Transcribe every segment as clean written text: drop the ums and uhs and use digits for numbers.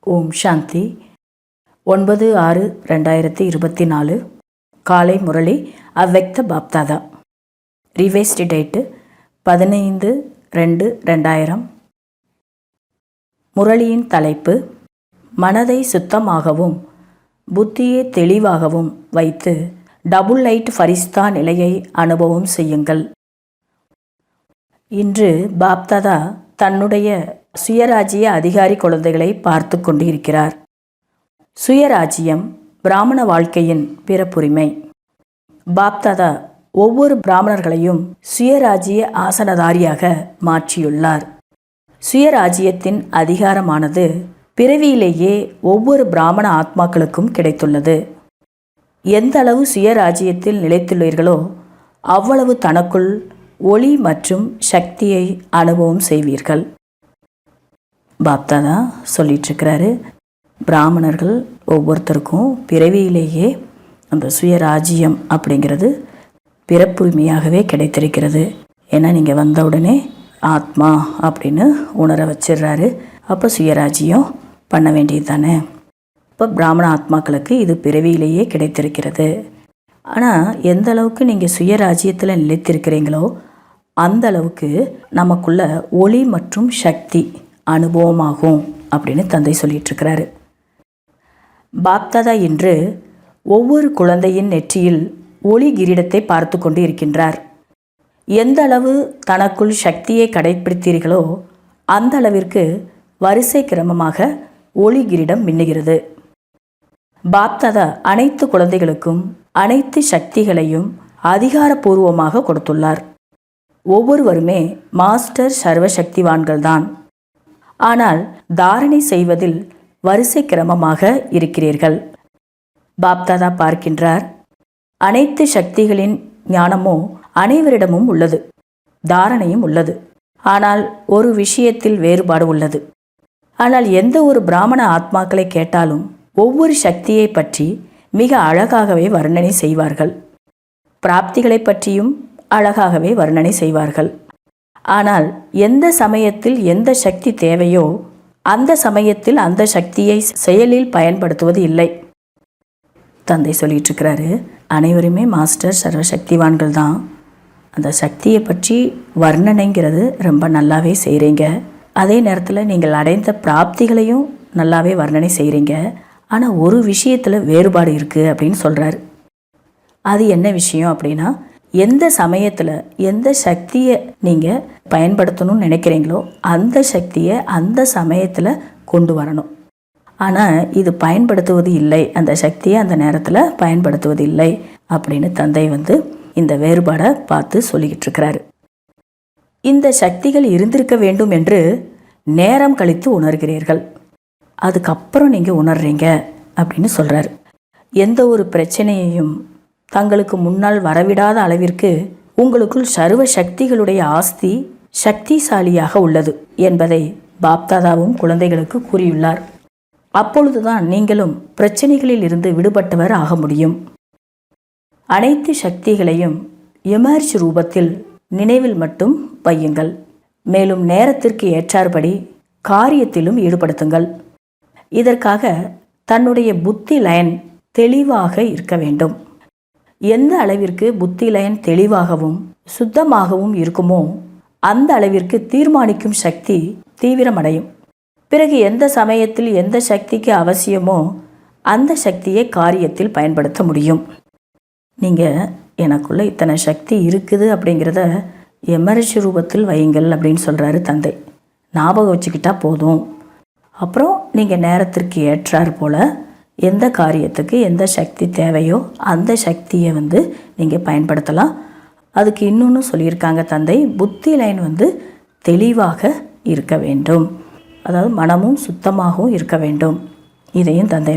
ஓம் சாந்தி. 9/6/2024 காலை Murli Avyakt BapDada. Revised date 15/2/2000. முரளியின் தலைப்பு: மனதை சுத்தமாகவும் புத்தியை தெளிவாகவும் வைத்து டபுள் லைட் ஃபரிஸ்தா நிலையை அனுபவம் செய்யுங்கள். இன்று பாப்தாதா தன்னுடைய சுயராஜ்ய அதிகாரி குழந்தைகளை பார்த்து கொண்டு இருக்கிறார். சுயராஜ்யம் பிராமண வாழ்க்கையின் பிறப்புரிமை. பாப்தாதா ஒவ்வொரு பிராமணர்களையும் சுயராஜ்ய ஆசனதாரியாக மாற்றியுள்ளார். சுயராஜ்யத்தின் அதிகாரமானது பிறவியிலேயே ஒவ்வொரு பிராமண ஆத்மாக்களுக்கும் கிடைத்துள்ளது. எந்த அளவு சுயராஜ்யத்தில் நிலைத்துள்ளீர்களோ அவ்வளவு தனக்குள் ஒளி மற்றும் சக்தியை அனுபவம் செய்வீர்கள். பாப்தாதா சொல்லிட்டுருக்கிறாரு, பிராமணர்கள் ஒவ்வொருத்தருக்கும் பிறவியிலேயே அந்த சுயராஜ்யம் அப்படிங்கிறது பிறப்புரிமையாகவே கிடைத்திருக்கிறது. ஏன்னா நீங்கள் வந்த உடனே ஆத்மா அப்படின்னு உணர வச்சிடுறாரு. அப்போ சுயராஜ்யம் பண்ண வேண்டியது தானே. இப்போ பிராமண ஆத்மாக்களுக்கு இது பிறவியிலேயே கிடைத்திருக்கிறது. ஆனால் எந்த அளவுக்கு நீங்கள் சுயராஜ்யத்தில் நிலைத்திருக்கிறீங்களோ அந்த அளவுக்கு நமக்குள்ள ஒளி மற்றும் சக்தி அனுபவமாகும் அப்படின்னு தந்தை சொல்லிகிட்ருக்கிறாரு. பாப்தாதா இன்று ஒவ்வொரு குழந்தையின் நெற்றியில் ஒளி கிரீடத்தை பார்த்து கொண்டு இருக்கின்றார். எந்த அளவு தனக்குள் சக்தியை கடைப்பிடித்தீர்களோ அந்த அளவிற்கு வரிசை கிரமமாக ஒளி கிரீடம் மின்னுகிறது. பாப்தாதா அனைத்து குழந்தைகளுக்கும் அனைத்து சக்திகளையும் அதிகாரப்பூர்வமாக கொடுத்துள்ளார். ஒவ்வொருவருமே மாஸ்டர் சர்வசக்திவான்கள்தான். ஆனால் தாரணை செய்வதில் வரிசை கிரமமாக இருக்கிறீர்கள். பாப்தாதா பார்க்கின்றார், அனைத்து சக்திகளின் ஞானமோ அனைவரிடமும் உள்ளது, தாரணையும் உள்ளது. ஆனால் ஒரு விஷயத்தில் வேறுபாடு உள்ளது. ஆனால் எந்த ஒரு பிராமண ஆத்மாக்களை கேட்டாலும் ஒவ்வொரு சக்தியை பற்றி மிக அழகாகவே வர்ணனை செய்வார்கள். பிராப்திகளை பற்றியும் அழகாகவே வர்ணனை செய்வார்கள். ஆனால் எந்த சமயத்தில் எந்த சக்தி தேவையோ அந்த சமயத்தில் அந்த சக்தியை செயலில் பயன்படுத்துவது இல்லை. தந்தை சொல்லிட்டு இருக்கிறாரு, அனைவருமே மாஸ்டர் சர்வசக்திவான்கள் தான். அந்த சக்தியை பற்றி வர்ணனைங்கிறது ரொம்ப நல்லாவே செய்கிறீங்க. அதே நேரத்தில் நீங்கள் அடைந்த பிராப்திகளையும் நல்லாவே வர்ணனை செய்கிறீங்க. ஆனால் ஒரு விஷயத்தில் வேறுபாடு இருக்குது அப்படின்னு சொல்கிறாரு. அது என்ன விஷயம் அப்படின்னா, எந்த சமயத்தில் எந்த சக்தியை நீங்கள் பயன்படுத்தணும்னு நினைக்கிறீங்களோ அந்த சக்தியை அந்த சமயத்தில் கொண்டு வரணும். ஆனால் இது பயன்படுத்துவது இல்லை, அந்த சக்தியை அந்த நேரத்தில் பயன்படுத்துவது இல்லை அப்படின்னு தந்தை இந்த வேறுபாடை பார்த்து சொல்லிக்கிட்டு இருக்கிறாரு. இந்த சக்திகள் இருந்திருக்க வேண்டும் என்று நேரம் கழித்து உணர்கிறீர்கள். அதுக்கப்புறம் நீங்கள் உணர்றீங்க அப்படின்னு சொல்கிறாரு. எந்த ஒரு பிரச்சனையையும் தங்களுக்கு முன்னால் வரவிடாத அளவிற்கு உங்களுக்குள் சர்வ சக்திகளுடைய ஆஸ்தி சக்திசாலியாக உள்ளது என்பதை பாப்தாதாவும் குழந்தைகளுக்கு கூறியுள்ளார். அப்பொழுதுதான் நீங்களும் பிரச்சனைகளில் இருந்து விடுபட்டவர் ஆக முடியும். அனைத்து சக்திகளையும் எமர்ஜ் ரூபத்தில் நினைவில் மட்டும் வையுங்கள். மேலும் நேரத்திற்கு ஏற்றாற்படி காரியத்திலும் ஈடுபடுத்துங்கள். இதற்காக தன்னுடைய புத்தி லைன் தெளிவாக இருக்க வேண்டும். எந்த அளவிற்கு புத்தி லைன் தெளிவாகவும் சுத்தமாகவும் இருக்குமோ அந்த அளவிற்கு தீர்மானிக்கும் சக்தி தீவிரமடையும். பிறகு எந்த சமயத்தில் எந்த சக்திக்கு அவசியமோ அந்த சக்தியை காரியத்தில் பயன்படுத்த முடியும். நீங்கள் எனக்குள்ளே இத்தனை சக்தி இருக்குது அப்படிங்கிறத எமர்ஜ் ரூபத்தில் வையுங்கள் அப்படின்னு சொல்கிறாரு தந்தை. ஞாபகம் வச்சுக்கிட்டா போதும். அப்புறம் நீங்கள் நேரத்திற்கு ஏற்றார் போல் எந்த காரியத்துக்கு எந்த சக்தி தேவையோ அந்த சக்தியை நீங்கள் பயன்படுத்தலாம். அதுக்கு இன்னொன்று சொல்லியிருக்காங்க தந்தை, புத்தி லைன் தெளிவாக இருக்க வேண்டும். அதாவது மனமும் சுத்தமாகவும் இருக்க வேண்டும். இதையும் தந்தை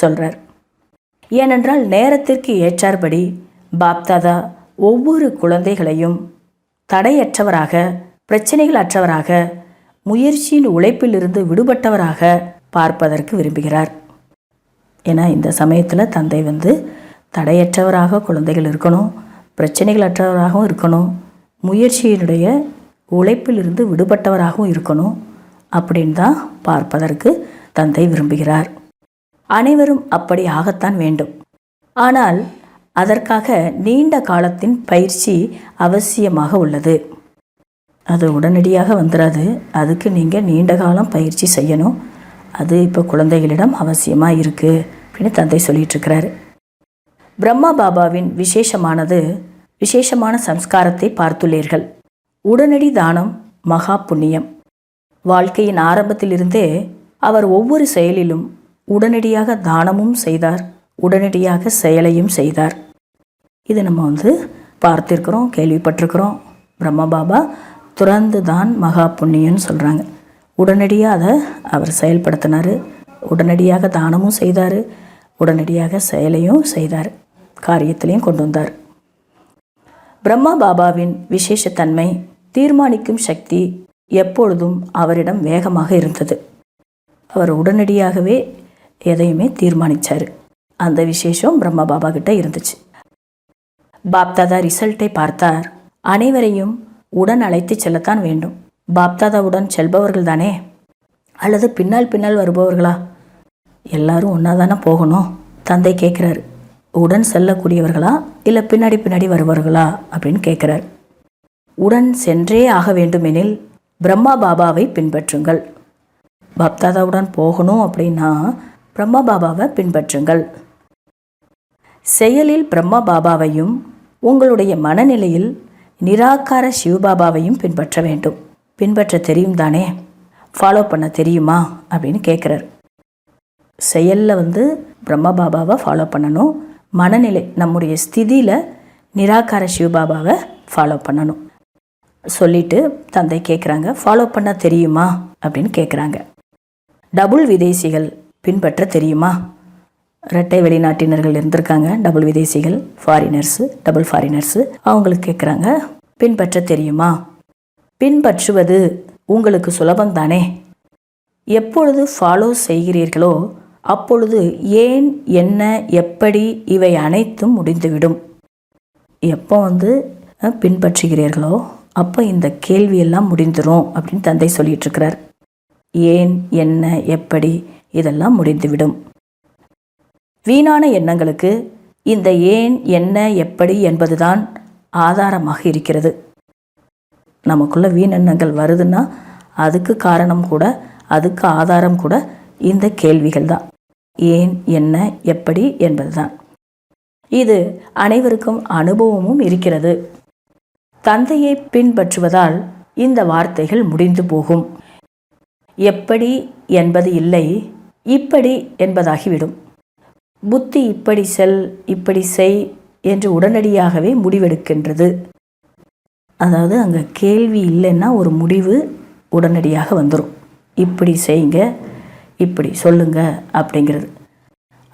சொல்கிறார். ஏனென்றால் நேரத்திற்கு ஏற்றாற்படி பாப்தாதா ஒவ்வொரு குழந்தைகளையும் தடையற்றவராக, பிரச்சனைகள் அற்றவராக, முயற்சியின் உழைப்பிலிருந்து விடுபட்டவராக பார்ப்பதற்கு விரும்புகிறார். ஏன்னா இந்த சமயத்தில் தந்தை தடையற்றவராக குழந்தைகள் இருக்கணும், பிரச்சனைகள் அற்றவராகவும் இருக்கணும், முயற்சியினுடைய உழைப்பிலிருந்து விடுபட்டவராகவும் இருக்கணும் அப்படின்னு தான் பார்ப்பதற்கு தந்தை விரும்புகிறார். அனைவரும் அப்படி ஆகத்தான் வேண்டும். ஆனால் அதற்காக நீண்ட காலத்தின் பயிற்சி அவசியமாக உள்ளது. அது உடனடியாக வந்துடாது. அதுக்கு நீங்கள் நீண்ட காலம் பயிற்சி செய்யணும். அது இப்போ குழந்தைகளிடம் அவசியமாக இருக்குது அப்படின்னு தந்தை சொல்லிகிட்ருக்கிறாரு. பிரம்மா பாபாவின் விசேஷமான சம்ஸ்காரத்தை பார்த்துள்ளீர்கள். உடனடி தானம் மகா புண்ணியம். வாழ்க்கையின் ஆரம்பத்திலிருந்தே அவர் ஒவ்வொரு செயலிலும் உடனடியாக தானமும் செய்தார், உடனடியாக செயலையும் செய்தார். இது நம்ம பார்த்துருக்குறோம், கேள்விப்பட்டிருக்கிறோம். பிரம்மா பாபா துறந்து தான் மகா புண்ணியன்னு சொல்கிறாங்க. உடனடியாக அதை அவர் செயல்படுத்தினார், உடனடியாக தானமும் செய்தார், உடனடியாக செயலையும் செய்தார், காரியத்திலையும் கொண்டு வந்தார். பிரம்மா பாபாவின் விசேஷத்தன்மை, தீர்மானிக்கும் சக்தி எப்பொழுதும் அவரிடம் வேகமாக இருந்தது. அவர் உடனடியாகவே எதையுமே தீர்மானித்தார். அந்த விசேஷம் பிரம்மா பாபா கிட்ட இருந்துச்சு. பாப்தாதா ரிசல்ட்டை பார்த்தார். அனைவரையும் உடன் அழைத்து செல்லத்தான் வேண்டும். பாப்தாதாவுடன் செல்பவர்கள் தானே, அல்லது பின்னால் வருபவர்களா? எல்லாரும் ஒன்றா தானே போகணும். தந்தை கேட்குறாரு, உடன் செல்லக்கூடியவர்களா இல்லை பின்னாடி வருபவர்களா அப்படின்னு கேட்குறார். உடன் சென்றே ஆக வேண்டுமெனில் பிரம்மா பாபாவை பின்பற்றுங்கள். பாப்தாதாவுடன் போகணும் அப்படின்னா பிரம்மா பாபாவை பின்பற்றுங்கள். செயலில் பிரம்மா பாபாவையும் உங்களுடைய மனநிலையில் நிராகார சிவபாபாவையும் பின்பற்ற வேண்டும். பின்பற்ற தெரியும் தானே, ஃபாலோ பண்ண தெரியுமா அப்படின்னு கேட்குறார். செயலில் பிரம்மா பாபாவை ஃபாலோ பண்ணணும். மனநிலை, நம்முடைய ஸ்திதியில் நிராகார சிவபாபாவை ஃபாலோ பண்ணணும். சொல்லிட்டு தந்தை கேட்குறாங்க, ஃபாலோ பண்ண தெரியுமா அப்படின்னு கேட்குறாங்க. டபுள் விதேசிகள் பின்பற்ற தெரியுமா? இரட்டை வெளிநாட்டினர்கள் இருந்திருக்காங்க, டபுள் விதேசிகள், டபுள் ஃபாரினர்ஸு. அவங்களுக்கு கேட்குறாங்க, பின்பற்ற தெரியுமா? பின்பற்றுவது உங்களுக்கு சுலபம்தானே. எப்பொழுது ஃபாலோ செய்கிறீர்களோ அப்பொழுது ஏன், என்ன, எப்படி இவை அனைத்தும் முடிந்துவிடும். எப்போ பின்பற்றுகிறீர்களோ அப்போ இந்த கேள்வியெல்லாம் முடிந்துடும் அப்படின்னு தந்தை சொல்லிகிட்ருக்கிறார். ஏன், என்ன, எப்படி இதெல்லாம் முடிந்துவிடும். வீணான எண்ணங்களுக்கு இந்த ஏன், என்ன, எப்படி என்பதுதான் ஆதாரமாக இருக்கிறது. நமக்குள்ள வீணெண்ணங்கள் வருதுன்னா அதுக்கு காரணம் கூட, அதுக்கு ஆதாரம் கூட இந்த கேள்விகள் தான். ஏன், என்ன, எப்படி என்பதுதான். இது அனைவருக்கும் அனுபவமும் இருக்கிறது. தந்தையை பின்பற்றுவதால் இந்த வார்த்தைகள் முடிந்து போகும். எப்படி என்பது இல்லை, இப்படி என்பதாகிவிடும். புத்தி இப்படி செல், இப்படி செய் என்று உடனடியாகவே முடிவெடுக்கின்றது. அதாவது அங்கே கேள்வி இல்லைன்னா ஒரு முடிவு உடனடியாக வந்துடும். இப்படி செய்யுங்க, இப்படி சொல்லுங்க அப்படிங்கிறது.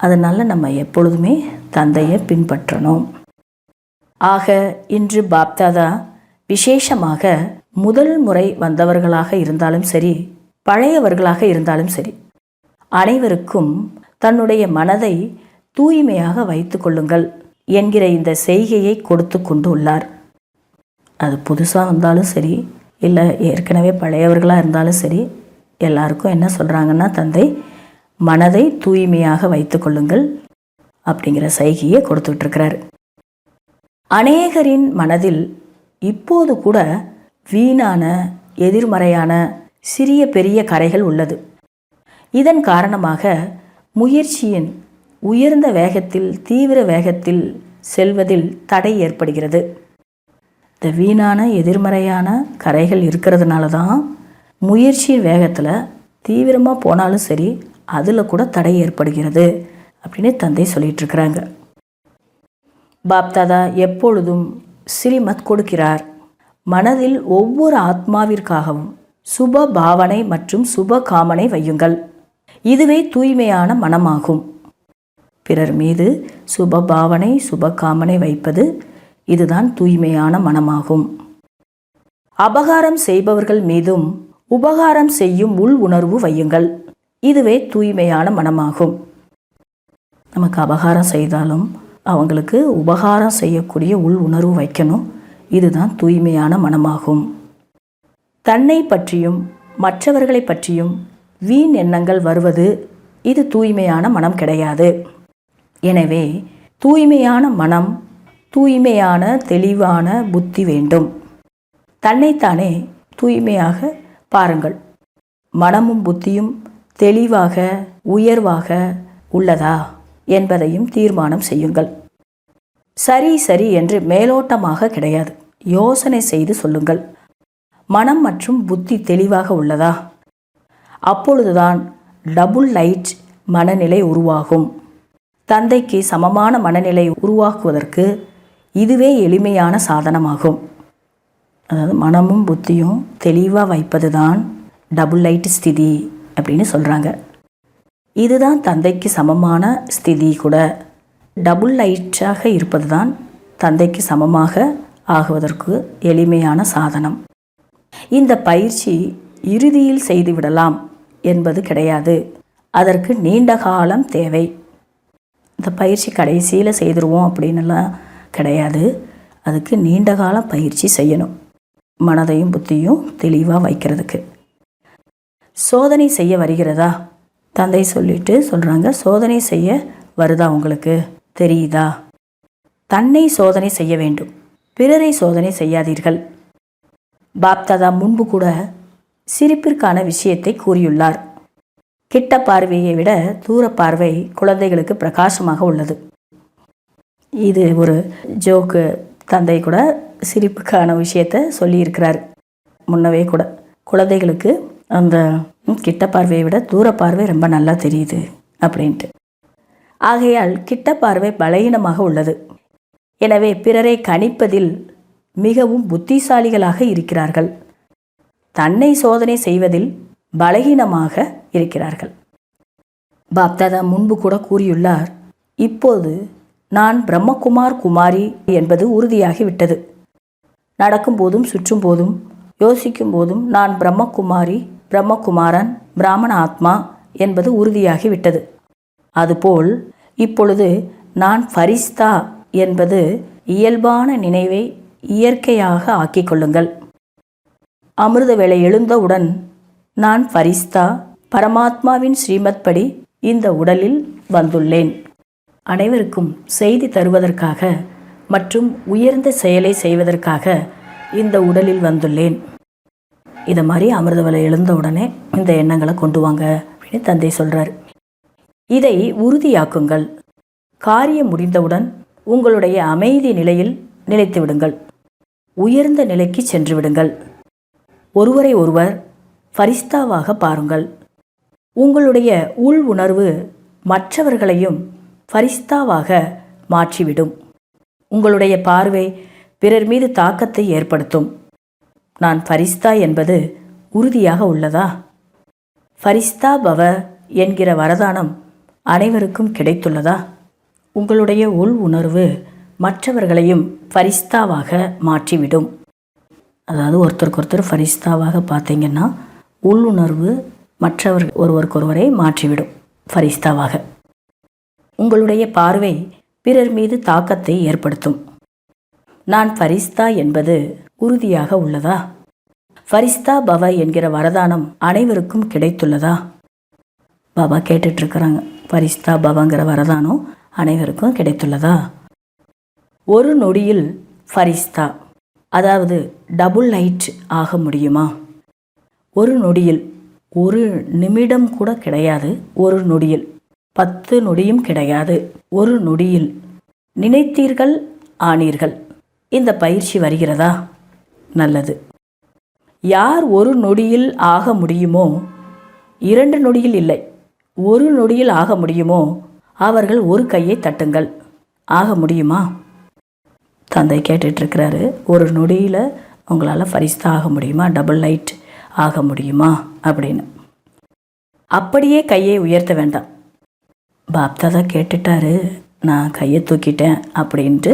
அதனால் நம்ம எப்பொழுதுமே தந்தையை பின்பற்றணும். ஆக இன்று பாப்தாதா விசேஷமாக முதல் முறை வந்தவர்களாக இருந்தாலும் சரி, பழையவர்களாக இருந்தாலும் சரி, அனைவருக்கும் தன்னுடைய மனதை தூய்மையாக வைத்து கொள்ளுங்கள் என்கிற இந்த செய்கையை கொடுத்து கொண்டு உள்ளார். அது புதுசாக வந்தாலும் சரி, இல்லை ஏற்கனவே பழையவர்களாக இருந்தாலும் சரி, எல்லாருக்கும் என்ன சொல்கிறாங்கன்னா, தந்தை மனதை தூய்மையாக வைத்து கொள்ளுங்கள் அப்படிங்கிற செய்கையை கொடுத்துட்ருக்கிறார். அநேகரின் மனதில் இப்போது கூட வீணான, எதிர்மறையான சிறிய பெரிய கரைகள் உள்ளது. இதன் காரணமாக முயற்சியின் உயர்ந்த வேகத்தில், தீவிர வேகத்தில் செல்வதில் தடை ஏற்படுகிறது. இந்த வீணான எதிர்மறையான கரைகள் இருக்கிறதுனால தான் முயற்சியின் வேகத்தில் தீவிரமாக போனாலும் சரி, அதில் கூட தடை ஏற்படுகிறது அப்படின்னு தந்தை சொல்லிகிட்ருக்கிறாங்க. பாப்தாதா எப்பொழுதும் ஸ்ரீமத் கொடுக்கிறார். மனதில் ஒவ்வொரு ஆத்மாவிற்காகவும் சுப பாவனை மற்றும் சுப காமனை வையுங்கள். இதுவே தூய்மையான மனமாகும். பிறர் மீது சுப பாவனை, சுப காமனை வைப்பது, இதுதான் தூய்மையான மனமாகும். அபகாரம் செய்பவர்கள் மீதும் உபகாரம் செய்யும் உள் உணர்வு வையுங்கள். இதுவே தூய்மையான மனமாகும். நமக்கு அபகாரம் செய்தாலும் அவங்களுக்கு உபகாரம் செய்யக்கூடிய உள் உணர்வு வைக்கணும். இதுதான் தூய்மையான மனமாகும். தன்னை பற்றியும் மற்றவர்களை பற்றியும் வீண் எண்ணங்கள் வருவது இது தூய்மையான மனம் கிடையாது. எனவே தூய்மையான மனம், தூய்மையான தெளிவான புத்தி வேண்டும். தன்னைத்தானே தூய்மையாக பாருங்கள். மனமும் புத்தியும் தெளிவாக உயர்வாக உள்ளதா என்பதையும் தீர்மானம் செய்யுங்கள். சரி சரி என்று மேலோட்டமாக கிடையாது, யோசனை செய்து சொல்லுங்கள். மனம் மற்றும் புத்தி தெளிவாக உள்ளதா? அப்பொழுதுதான் டபுள் லைட் மனநிலை உருவாகும். தந்தைக்கு சமமான மனநிலை உருவாக்குவதற்கு இதுவே எளிமையான சாதனமாகும். அதாவது மனமும் புத்தியும் தெளிவாக வைப்பது தான் டபுள் லைட் ஸ்திதி அப்படின்னு சொல்கிறாங்க. இதுதான் தந்தைக்கு சமமான ஸ்திதி கூட. டபுள் லைட்டாக இருப்பது தான் தந்தைக்கு சமமாக ஆகுவதற்கு எளிமையான சாதனம். இந்த பயிற்சி இறுதியில் செய்துவிடலாம் என்பது கிடையாது. அதற்கு நீண்ட காலம் தேவை. இந்த பயிற்சி கடைசியில் செய்துருவோம் அப்படின்னுலாம் கிடையாது. அதுக்கு நீண்ட காலம் பயிற்சி செய்யணும், மனதையும் புத்தியும் தெளிவாக வைக்கிறதுக்கு. சோதனை செய்ய வருகிறதா? தந்தை சொல்லிட்டு சொல்கிறாங்க, சோதனை செய்ய வருதா உங்களுக்கு தெரியுதா? தன்னை சோதனை செய்ய வேண்டும், பிறரை சோதனை செய்யாதீர்கள். பாப்தாதா முன்பு கூட சிரிப்பிற்கான விஷயத்தை கூறியுள்ளார். கிட்ட பார்வையை விட தூர பார்வை குழந்தைகளுக்கு பிரகாசமாக உள்ளது. இது ஒரு ஜோக்கு. தந்தை கூட சிரிப்புக்கான விஷயத்தை சொல்லியிருக்கிறார் முன்னவே கூட. குழந்தைகளுக்கு அந்த கிட்ட பார்வையை விட தூர பார்வை ரொம்ப நல்லா தெரியுது அப்படின்ட்டு. ஆகையால் கிட்ட பார்வை பலவீனமாக உள்ளது. எனவே பிறரை கணிப்பதில் மிகவும் புத்திசாலிகளாக இருக்கிறார்கள். தன்னை சோதனை செய்வதில் பலகீனமாக இருக்கிறார்கள். பாப்தாதா முன்பு கூட கூறியுள்ளார், இப்போது நான் பிரம்மகுமார் குமாரி என்பது உறுதியாகிவிட்டது. நடக்கும் போதும் சுற்றும் போதும் யோசிக்கும் போதும் நான் பிரம்மகுமாரி, பிரம்மகுமாரன், பிராமண ஆத்மா என்பது உறுதியாகிவிட்டது. அதுபோல் இப்பொழுது நான் ஃபரிஸ்தா என்பது இயல்பான நினைவை இயற்கையாக ஆக்கிக் கொள்ளுங்கள். அமிர்த வேளை எழுந்தவுடன் நான் ஃபரிஸ்தா, பரமாத்மாவின் ஸ்ரீமத் படி இந்த உடலில் வந்துள்ளேன். அனைவருக்கும் செய்தி தருவதற்காக மற்றும் உயர்ந்த செயலை செய்வதற்காக இந்த உடலில் வந்துள்ளேன். இதை மாதிரி அமிர்த வேளை எழுந்த உடனே இந்த எண்ணங்களை கொண்டு வாங்க அப்படின்னு தந்தை சொல்கிறார். இதை உறுதியாக்குங்கள். காரியம் முடிந்தவுடன் உங்களுடைய அமைதி நிலையில் நிலைத்து விடுங்கள். உயர்ந்த நிலைக்கு சென்று விடுங்கள். ஒருவரை ஒருவர் ஃபரிஸ்தாவாக பாருங்கள். உங்களுடைய உள் உணர்வு மற்றவர்களையும் ஃபரிஸ்தாவாக மாற்றிவிடும். உங்களுடைய பார்வை பிறர் மீது தாக்கத்தை ஏற்படுத்தும். நான் ஃபரிஸ்தா என்பது உறுதியாக உள்ளதா? ஃபரிஸ்தா பவ என்கிற வரதானம் அனைவருக்கும் கிடைத்துள்ளதா? உங்களுடைய உள் உணர்வு மற்றவர்களையும் ஃபரிஸ்தாவாக மாற்றிவிடும். அதாவது ஒருத்தருக்கொருத்தர் ஃபரிஸ்தாவாக பார்த்தீங்கன்னா உள்ளுணர்வு மற்றவர்கள் ஒருவருக்கொருவரை மாற்றிவிடும் ஃபரிஸ்தாவாக. உங்களுடைய பார்வை பிறர் மீது தாக்கத்தை ஏற்படுத்தும். நான் ஃபரிஸ்தா என்பது உறுதியாக உள்ளதா? ஃபரிஸ்தா பவ என்கிற வரதானம் அனைவருக்கும் கிடைத்துள்ளதா? பாபா கேட்டுட்ருக்குறாங்க, ஃபரிஸ்தா பவங்கிற வரதானம் அனைவருக்கும் கிடைத்துள்ளதா? ஒரு நொடியில் ஃபரிஸ்தா, அதாவது டபுள் லைட் ஆக முடியுமா? ஒரு நொடியில், ஒரு நிமிடம் கூட கிடையாது, ஒரு நொடியில், 10 நொடியும் கிடையாது, ஒரு நொடியில் நினைத்தீர்கள், ஆனீர்கள். இந்த பயிற்சி வருகிறதா? நல்லது. யார் ஒரு நொடியில் ஆக முடியுமோ, 2 நொடியில் இல்லை, ஒரு நொடியில் ஆக முடியுமோ அவர்கள் ஒரு கையை தட்டுங்கள். ஆக முடியுமா? தந்தை கேட்டுட்ருக்கிறாரு, ஒரு நொடியில் உங்களால் ஃபரிஸ்தா ஆக முடியுமா, டபுள் லைட் ஆக முடியுமா அப்படின்னு. அப்படியே கையை உயர்த்த வேண்டாம். பாப்தாதா கேட்டுட்டாரு, நான் கையை தூக்கிட்டேன் அப்படின்ட்டு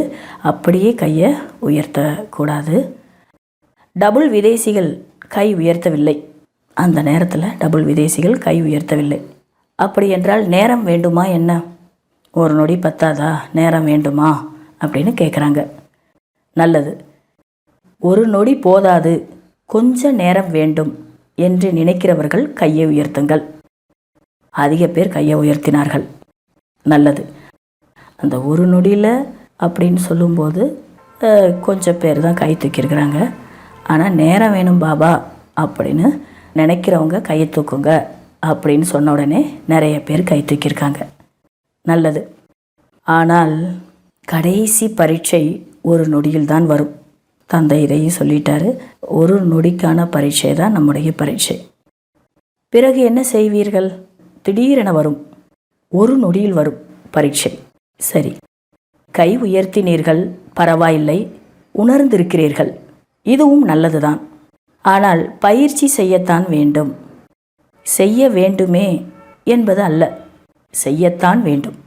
அப்படியே கையை உயர்த்தக்கூடாது. டபுள் விதேசிகள் கை உயர்த்தவில்லை. அந்த நேரத்தில் டபுள் விதேசிகள் கை உயர்த்தவில்லை. அப்படி என்றால் நேரம் வேண்டுமா என்ன? ஒரு நொடி பத்தாதா, நேரம் வேண்டுமா அப்படின்னு கேட்குறாங்க. நல்லது. ஒரு நொடி போதாது, கொஞ்ச நேரம் வேண்டும் என்று நினைக்கிறவர்கள் கையை உயர்த்துங்கள். அதிக பேர் கையை உயர்த்தினார்கள். நல்லது. அந்த ஒரு நொடியில் அப்படின்னு சொல்லும்போது கொஞ்சம் பேர் தான் கை தூக்கியிருக்கிறாங்க. ஆனால் நேரம் வேணும் பாபா அப்படின்னு நினைக்கிறவங்க கையை தூக்குங்க அப்படின்னு சொன்ன உடனே நிறைய பேர் கை தூக்கியிருக்காங்க. நல்லது. ஆனால் கடைசி பரீட்சை ஒரு நொடியில் தான் வரும். தந்தை இதையும் சொல்லிட்டாரு. ஒரு நொடிக்கான பரீட்சை தான் நம்முடைய பரீட்சை. பிறகு என்ன செய்வீர்கள்? திடீரென வரும், ஒரு நொடியில் வரும் பரீட்சை. சரி, கை உயர்த்தினீர்கள், பரவாயில்லை, உணர்ந்திருக்கிறீர்கள், இதுவும் நல்லதுதான். ஆனால் பயிற்சி செய்யத்தான் வேண்டும். செய்ய வேண்டுமே என்பது அல்ல, செய்யத்தான் வேண்டும்,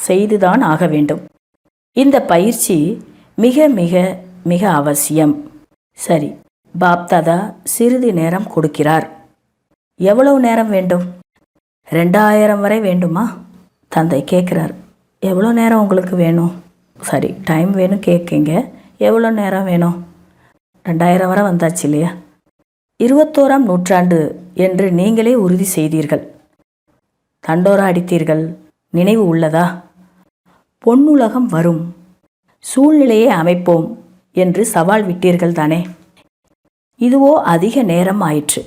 செய்துதான் ஆக வேண்டும். இந்த பயிற்சி மிக மிக மிக அவசியம். சரி, பாப்தாதா சிறிது நேரம் கொடுக்கிறார். எவ்வளவு நேரம் வேண்டும்? 2000 வரை வேண்டுமா? தந்தை கேட்குறார். எவ்வளோ நேரம் உங்களுக்கு வேணும்? சரி, டைம் வேணும் கேட்குங்க. எவ்வளோ நேரம் வேணும்? 2000 வரை வந்தாச்சு இல்லையா? 21ஆம் நூற்றாண்டு என்று நீங்களே உறுதி செய்தீர்கள். தண்டோரா அடித்தீர்கள். நினைவு உள்ளதா? பொன்னுலகம் வரும், சூழ்நிலையை அமைப்போம் என்று சவால் விட்டீர்கள் தானே? இதுவோ அதிக நேரம் ஆயிற்று.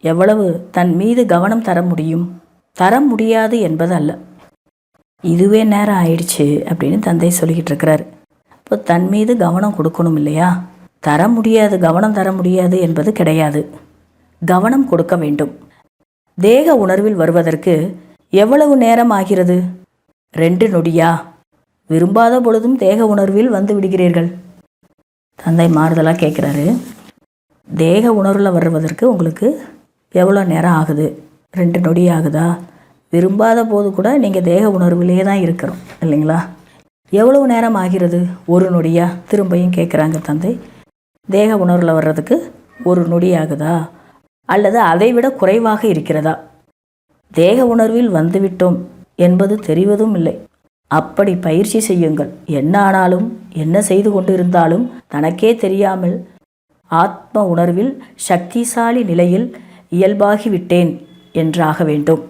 எவ்வளவு தன் மீது கவனம் தர முடியும்? தர முடியாது என்பது அல்ல, இதுவே நேரம் ஆயிடுச்சு அப்படின்னு தந்தை சொல்லிக்கிட்டு இருக்கிறார். இப்போ தன் மீது கவனம் கொடுக்கணும் இல்லையா? தர முடியாது, கவனம் தர முடியாது என்பது கிடையாது. கவனம் கொடுக்க வேண்டும். தேக உணர்வில் வருவதற்கு எவ்வளவு நேரம் ஆகிறது? 2 நொடியா? விரும்பாத பொழுதும் தேக உணர்வில் வந்து விடுகிறீர்கள். தந்தை மாறுதலாக கேட்குறாரு. தேக உணர்வில் வருவதற்கு உங்களுக்கு எவ்வளோ நேரம் ஆகுது? 2 நொடி ஆகுதா? விரும்பாத போது கூட நீங்கள் தேக உணர்விலே தான் இருக்கிறோம் இல்லைங்களா? எவ்வளவு நேரம் ஆகிறது? 1 நொடியா? திரும்பியும் கேட்குறாங்க தந்தை. தேக உணர்வில் வர்றதுக்கு 1 நொடி ஆகுதா, அல்லது அதைவிட குறைவாக இருக்கிறதா? தேக உணர்வில் வந்துவிட்டோம் என்பது தெரிவதும் இல்லை. அப்படி பயிற்சி செய்யுங்கள். என்ன ஆனாலும், என்ன செய்து கொண்டிருந்தாலும் தனக்கே தெரியாமல் ஆத்ம உணர்வில் சக்திசாலி நிலையில் இயல்பாகிவிட்டேன் என்றாக வேண்டும்.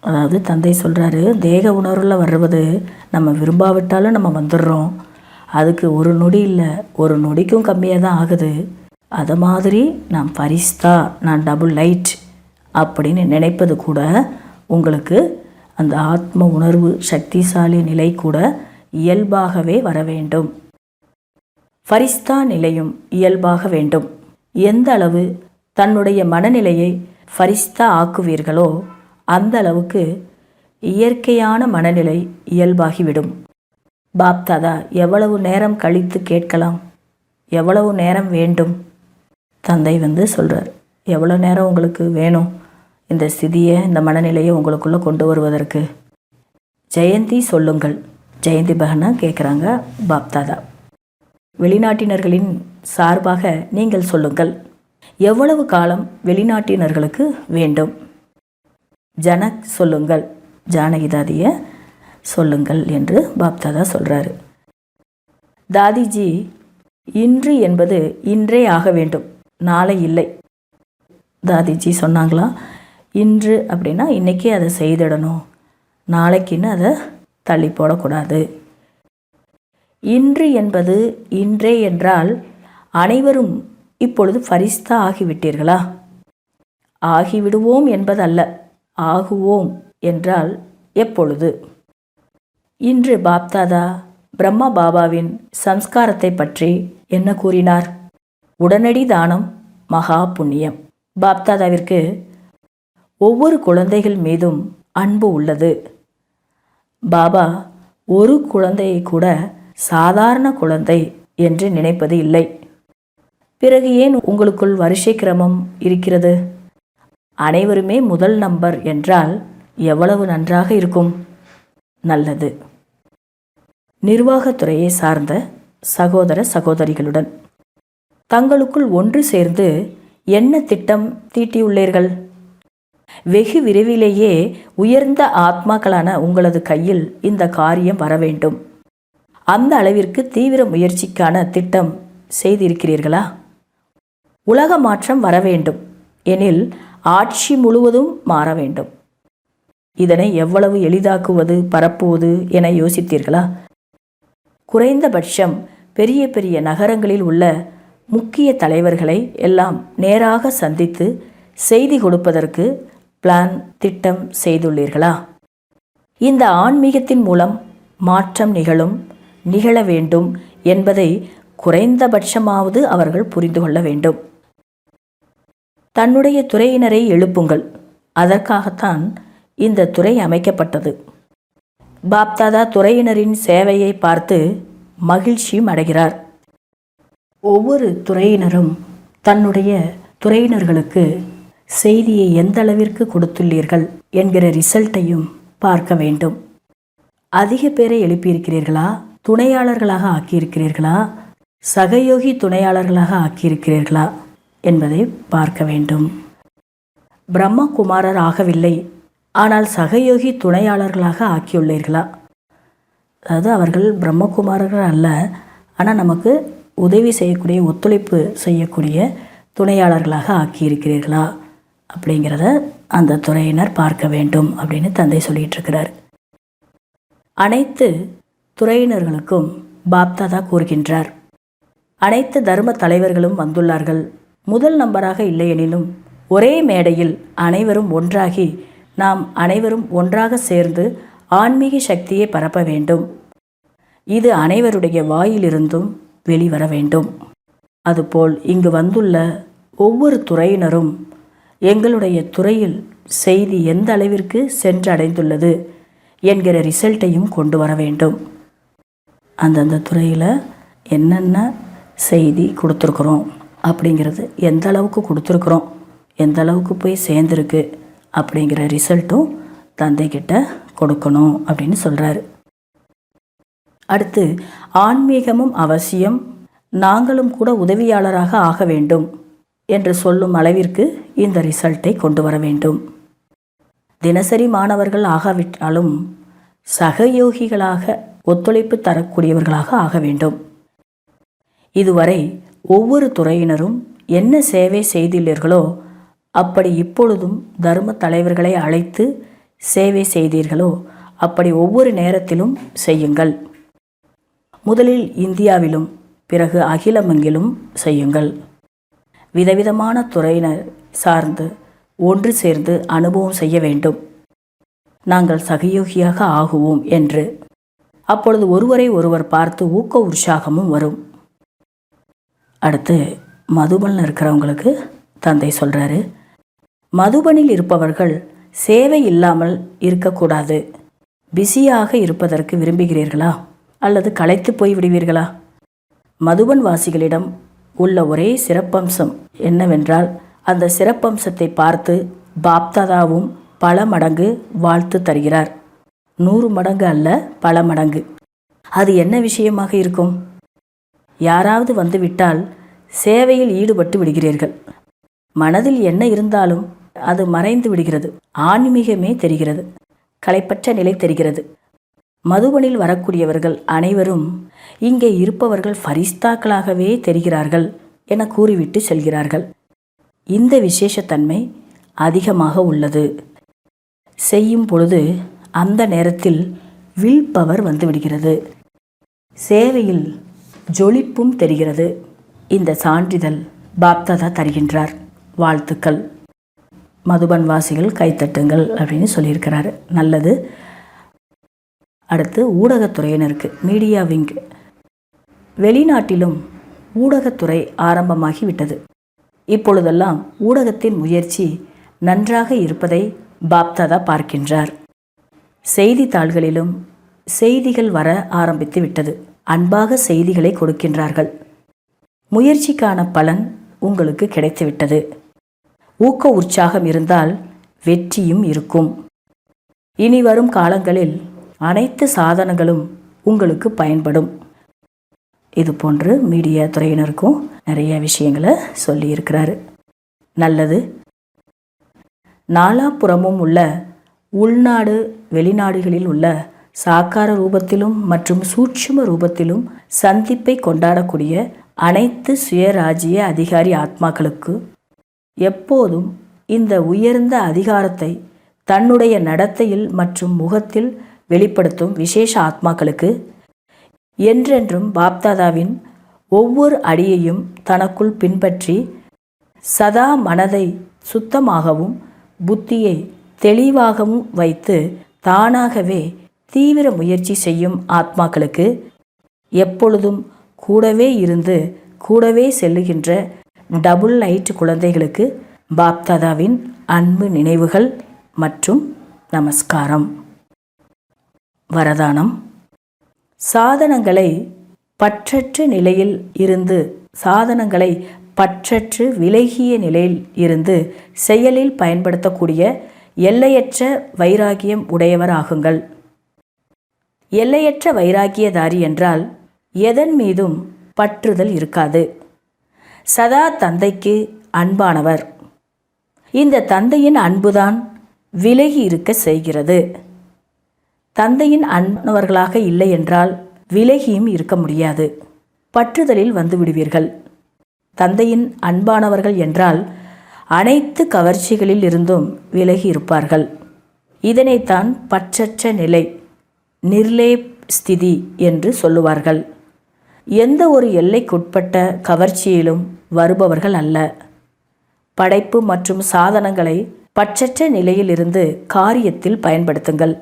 அதாவது தந்தை சொல்கிறாரு, தேக உணர்வில் வர்றது நம்ம விரும்பாவிட்டாலும் நம்ம வந்துடுறோம். அதுக்கு 1 நொடி இல்லை, 1 நொடிக்கும் கம்மியாக தான் ஆகுது. அதை மாதிரி நான் பரிஸ்தா, நான் டபுள் லைட் அப்படின்னு நினைப்பது கூட உங்களுக்கு அந்த ஆத்ம உணர்வு சக்திசாலி நிலை கூட இயல்பாகவே வர வேண்டும். ஃபரிஸ்தா நிலையும் இயல்பாக வேண்டும். எந்த அளவு தன்னுடைய மனநிலையை ஃபரிஸ்தா ஆக்குவீர்களோ அந்த அளவுக்கு இயற்கையான மனநிலை இயல்பாகிவிடும். பாப்தாதா எவ்வளவு நேரம் கழித்து கேட்கலாம்? எவ்வளவு நேரம் வேண்டும்? தந்தை சொல்கிறார், எவ்வளோ நேரம் உங்களுக்கு வேணும் இந்த ஸ்திதியை, இந்த மனநிலையை உங்களுக்குள்ளே கொண்டு வருவதற்கு? ஜெயந்தி சொல்லுங்கள். ஜெயந்தி பகனா கேட்குறாங்க பாப்தாதா. வெளிநாட்டினர்களின் சார்பாக நீங்கள் சொல்லுங்கள். எவ்வளவு காலம் வெளிநாட்டினர்களுக்கு வேண்டும்? ஜனக் சொல்லுங்கள், ஜானகி சொல்லுங்கள் என்று பாப்தாதா சொல்கிறாரு. தாதிஜி, இன்று என்பது இன்றே ஆக வேண்டும், நாளை இல்லை. தாதிஜி சொன்னாங்களா, இன்று அப்படின்னா இன்றைக்கி அதை செய்திடணும், நாளைக்குன்னு அதை தள்ளி போடக்கூடாது. இன்று என்பது இன்றே என்றால் அனைவரும் இப்பொழுது ஃபரிஸ்தா ஆகிவிட்டீர்களா? ஆகிவிடுவோம் என்பதல்ல, ஆகுவோம் என்றால் எப்பொழுது? இன்று பாப்தாதா பிரம்மா பாபாவின் சம்ஸ்காரத்தை பற்றி என்ன கூறினார்? உடனடி தானம் மகா புண்ணியம். பாப்தாதாவிற்கு ஒவ்வொரு குழந்தைகள் மீதும் அன்பு உள்ளது. பாபா ஒரு குழந்தையை கூட சாதாரண குழந்தை என்று நினைப்பது இல்லை. பிறகு ஏன் உங்களுக்குள் வரிசை கிரமம் இருக்கிறது? அனைவருமே முதல் நம்பர் என்றால் எவ்வளவு நன்றாக இருக்கும். நல்லது. நிர்வாகத்துறையை சார்ந்த சகோதர சகோதரிகளுடன் தங்களுக்குள் ஒன்று சேர்ந்து என்ன திட்டம் தீட்டியுள்ளீர்கள்? வெகு விரைவிலேயே உயர்ந்த ஆத்மாக்களான உங்களது கையில் இந்த காரியம் வர வேண்டும். அந்த அளவிற்கு தீவிர முயற்சிக்கான திட்டம் செய்திருக்கிறீர்களா? உலக மாற்றம் வர வேண்டும் எனில் ஆட்சி முழுவதும் மாற வேண்டும். இதனை எவ்வளவு எளிதாக்குவது, பரப்புவது என யோசித்தீர்களா? குறைந்தபட்சம் பெரிய பெரிய நகரங்களில் உள்ள முக்கிய தலைவர்களை எல்லாம் நேராக சந்தித்து செய்தி கொடுப்பதற்கு திட்டம் செய்துள்ளீர்களா? இந்த ஆன்மீகத்தின் மூலம் மாற்றம் நிகழ வேண்டும் என்பதை குறைந்தபட்சமாவது அவர்கள் புரிந்து கொள்ள வேண்டும். தன்னுடைய துறையினரை எழுப்புங்கள். அதற்காகத்தான் இந்த துறை அமைக்கப்பட்டது. பாப்தாதா துறையினரின் சேவையை பார்த்து மகிழ்ச்சியும் அடைகிறார். ஒவ்வொரு துறையினரும் தன்னுடைய துறையினர்களுக்கு செய்தியை எந்த அளவிற்கு கொடுத்துள்ளீர்கள் என்கிற ரிசல்ட்டையும் பார்க்க வேண்டும். அதிக பேரை எழுப்பியிருக்கிறீர்களா? துணையாளர்களாக ஆக்கியிருக்கிறீர்களா? சகயோகி துணையாளர்களாக ஆக்கியிருக்கிறீர்களா என்பதை பார்க்க வேண்டும். பிரம்மகுமாரர் ஆகவில்லை, ஆனால் சகயோகி துணையாளர்களாக ஆக்கியுள்ளீர்களா? அதாவது அவர்கள் பிரம்மகுமாரர்கள் அல்ல, ஆனால் நமக்கு உதவி செய்யக்கூடிய, ஒத்துழைப்பு செய்யக்கூடிய துணையாளர்களாக ஆக்கியிருக்கிறீர்களா அப்படிங்கிறத அந்த துறையினர் பார்க்க வேண்டும் அப்படின்னு தந்தை சொல்லிட்டு இருக்கிறார். அனைத்து துறையினர்களுக்கும் பாப்தாதா கூறுகின்றார், அனைத்து தர்ம தலைவர்களும் வந்துள்ளார்கள். முதல் நம்பராக இல்லையெனினும் ஒரே மேடையில் அனைவரும் ஒன்றாகி நாம் அனைவரும் ஒன்றாக சேர்ந்து ஆன்மீக சக்தியை பரப்ப வேண்டும். இது அனைவருடைய வாயிலிருந்தும் வெளிவர வேண்டும். அதுபோல் இங்கு வந்துள்ள ஒவ்வொரு துறையினரும் எங்களுடைய துறையில் செய்தி எந்த அளவிற்கு சென்றடைந்துள்ளது என்கிற ரிசல்ட்டையும் கொண்டு வர வேண்டும். அந்தந்த துறையில் என்னென்ன செய்தி கொடுத்துருக்குறோம் அப்படிங்கிறது, எந்த அளவுக்கு கொடுத்துருக்குறோம், எந்த அளவுக்கு போய் சேர்ந்துருக்கு அப்படிங்கிற ரிசல்ட்டும் தந்தைக்கிட்ட கொடுக்கணும் அப்படின்னு சொல்கிறாரு. அடுத்து, ஆன்மீகமும் அவசியம், நாங்களும் கூட உதவியாளராக ஆக வேண்டும் என்று சொல்லும் அளவிற்கு இந்த ரிசல்ட்டை கொண்டு வர வேண்டும். தினசரி மாணவர்கள் ஆகாவிட்டாலும் சகயோகிகளாக ஒத்துழைப்பு தரக்கூடியவர்களாக ஆக வேண்டும். இதுவரை ஒவ்வொரு துறையினரும் என்ன சேவை செய்துள்ளீர்களோ அப்படி இப்பொழுதும் தர்ம தலைவர்களை அழைத்து சேவை செய்தீர்களோ அப்படி ஒவ்வொரு நேரத்திலும் செய்யுங்கள். முதலில் இந்தியாவிலும் பிறகு அகிலமெங்கிலும் செய்யுங்கள். விதவிதமான துறையினர் சார்ந்து ஒன்று சேர்ந்து அனுபவம் செய்ய வேண்டும். நாங்கள் சகயோகியாக ஆகுவோம் என்று. அப்பொழுது ஒருவரை ஒருவர் பார்த்து ஊக்க உற்சாகமும் வரும். அடுத்து, மதுபனில் இருக்கிறவங்களுக்கு தந்தை சொல்கிறாரு, மதுபனில் இருப்பவர்கள் சேவை இல்லாமல் இருக்கக்கூடாது. பிஸியாக இருப்பதற்கு விரும்புகிறீர்களா அல்லது களைத்து போய் விடுவீர்களா? மதுபன் வாசிகளிடம் உள்ள ஒரே சிறப்பம்சம் என்னவென்றால், அந்த சிறப்பம்சத்தை பார்த்து பாப்தாதாவும் பல மடங்கு வாழ்த்து தருகிறார். 100 மடங்கு அல்ல, பல மடங்கு. அது என்ன விஷயமாக இருக்கும்? யாராவது வந்துவிட்டால் சேவையில் ஈடுபட்டு விடுகிறீர்கள். மனதில் என்ன இருந்தாலும் அது மறைந்து விடுகிறது. ஆன்மீகமே தெரிகிறது, களைப்பற்ற நிலை தெரிகிறது. மதுபனில் வரக்கூடியவர்கள் அனைவரும் இங்கே இருப்பவர்கள் ஃபரிஸ்தாக்களாகவே தெரிகிறார்கள் என கூறிவிட்டு செல்கிறார்கள். இந்த விசேஷத்தன்மை அதிகமாக உள்ளது. செய்யும் பொழுது அந்த நேரத்தில் வில் பவர் வந்துவிடுகிறது. சேவையில் ஜொலிப்பும் தெரிகிறது. இந்த சான்றிதழ் பாப்தாதா தருகின்றார். வாழ்த்துக்கள். மதுபன் வாசிகள் கைத்தட்டுங்கள் அப்படின்னு சொல்லியிருக்கிறாரு. நல்லது. அடுத்து, ஊடகத்துறையினருக்கு மீடியா விங். வெளிநாட்டிலும் ஊடகத்துறை ஆரம்பமாகிவிட்டது. இப்பொழுதெல்லாம் ஊடகத்தின் முயற்சி நன்றாக இருப்பதை பாப்தாதா பார்க்கின்றார். செய்தித்தாள்களிலும் செய்திகள் வர ஆரம்பித்து விட்டது. அன்பாக செய்திகளை கொடுக்கின்றார்கள். முயற்சிக்கான பலன் உங்களுக்கு கிடைத்துவிட்டது. ஊக்க உற்சாகம் இருந்தால் வெற்றியும் இருக்கும். இனி வரும் காலங்களில் அனைத்து சாதனங்களும் உங்களுக்கு பயன்படும். இது போன்று மீடியா துறையினருக்கும் நிறைய விஷயங்களை சொல்லியிருக்கிறாரு. நல்லது. நாலாபுறமும் உள்ள உள்நாடு வெளிநாடுகளில் உள்ள சாக்கார ரூபத்திலும் மற்றும் சூட்சும ரூபத்திலும் சந்திப்பை கொண்டாடக்கூடிய அனைத்து சுயராஜ்ய அதிகாரி ஆத்மாக்களுக்கு எப்போதும் இந்த உயர்ந்த அதிகாரத்தை தன்னுடைய நடத்தையில் மற்றும் முகத்தில் வெளிப்படுத்தும் விசேஷ ஆத்மாக்களுக்கு என்றென்றும் பாப்தாதாவின் ஒவ்வொரு அடியையும் தனக்குள் பின்பற்றி சதா மனதை சுத்தமாகவும் புத்தியை தெளிவாகவும் வைத்து தானாகவே தீவிர முயற்சி செய்யும் ஆத்மாக்களுக்கு எப்பொழுதும் கூடவே இருந்து கூடவே செல்லுகின்ற டபுள் லைட் குழந்தைகளுக்கு பாப்தாதாவின் அன்பு நினைவுகள் மற்றும் நமஸ்காரம். வரதானம்: சாதனங்களை பற்றற்ற நிலையில் இருந்து சாதனங்களை பற்றற்று விலகிய நிலையில் இருந்து செயலில் பயன்படுத்தக்கூடிய எல்லையற்ற வைராகியம் உடையவராகுங்கள். எல்லையற்ற வைராகியதாரி என்றால் எதன் மீதும் பற்றுதல் இருக்காது. சதா தந்தைக்கு அன்பானவர். இந்த தந்தையின் அன்புதான் விலகி இருக்க செய்கிறது. தந்தையின் அன்பானவர்களாக இல்லை என்றால் விலகியும் இருக்க முடியாது. பற்றுதலில் வந்து விடுவீர்கள். தந்தையின் அன்பானவர்கள் என்றால் அனைத்து கவர்ச்சிகளில் இருந்தும் விலகி இருப்பார்கள். இதனைத்தான் பற்றற்ற நிலை, நிர்லேப் ஸ்திதி என்று சொல்லுவார்கள். எந்த ஒரு எல்லைக்குட்பட்ட கவர்ச்சியிலும் வருபவர்கள் அல்ல. படைப்பு மற்றும் சாதனங்களை பற்றற்ற நிலையிலிருந்து காரியத்தில் பயன்படுத்துங்கள்.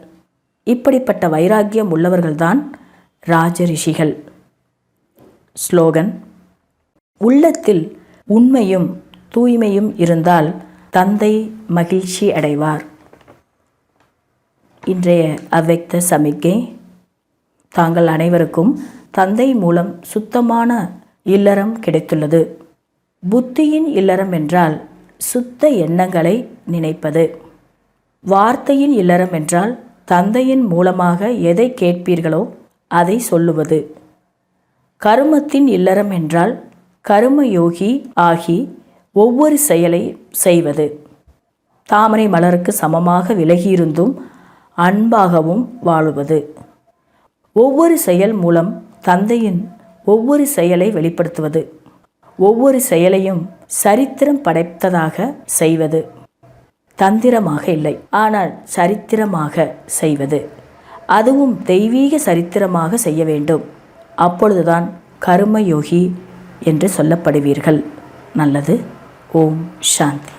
இப்படிப்பட்ட வைராக்கியம் உள்ளவர்கள்தான் ராஜரிஷிகள். ஸ்லோகன்: உள்ளத்தில் உண்மையும் தூய்மையும் இருந்தால் தந்தை மகிழ்ச்சி அடைவார். இன்றைய அவ்வக்த சமிக்கை: தாங்கள் அனைவருக்கும் தந்தை மூலம் சுத்தமான இல்லறம் கிடைத்துள்ளது. புத்தியின் இல்லறம் என்றால் சுத்த எண்ணங்களை நினைப்பது. வார்த்தையின் இல்லறம் என்றால் தந்தையின் மூலமாக எதை கேட்பீர்களோ அதை சொல்லுவது. கருமத்தின் இல்லறம் என்றால் கருமயோகி ஆகி ஒவ்வொரு செயலை செய்வது. தாமரை மலருக்கு சமமாக விலகியிருந்தும் அன்பாகவும் வாழுவது. ஒவ்வொரு செயல் மூலம் தந்தையின் ஒவ்வொரு செயலை வெளிப்படுத்துவது. ஒவ்வொரு செயலையும் சரித்திரம் படைத்ததாக செய்வது. தந்திரமாக இல்லை, ஆனால் சரித்திரமாக செய்வது. அதுவும் தெய்வீக சரித்திரமாக செய்ய வேண்டும். அப்பொழுதுதான் கர்மயோகி என்று சொல்லப்படுவீர்கள். நல்லது. ஓம் சாந்தி.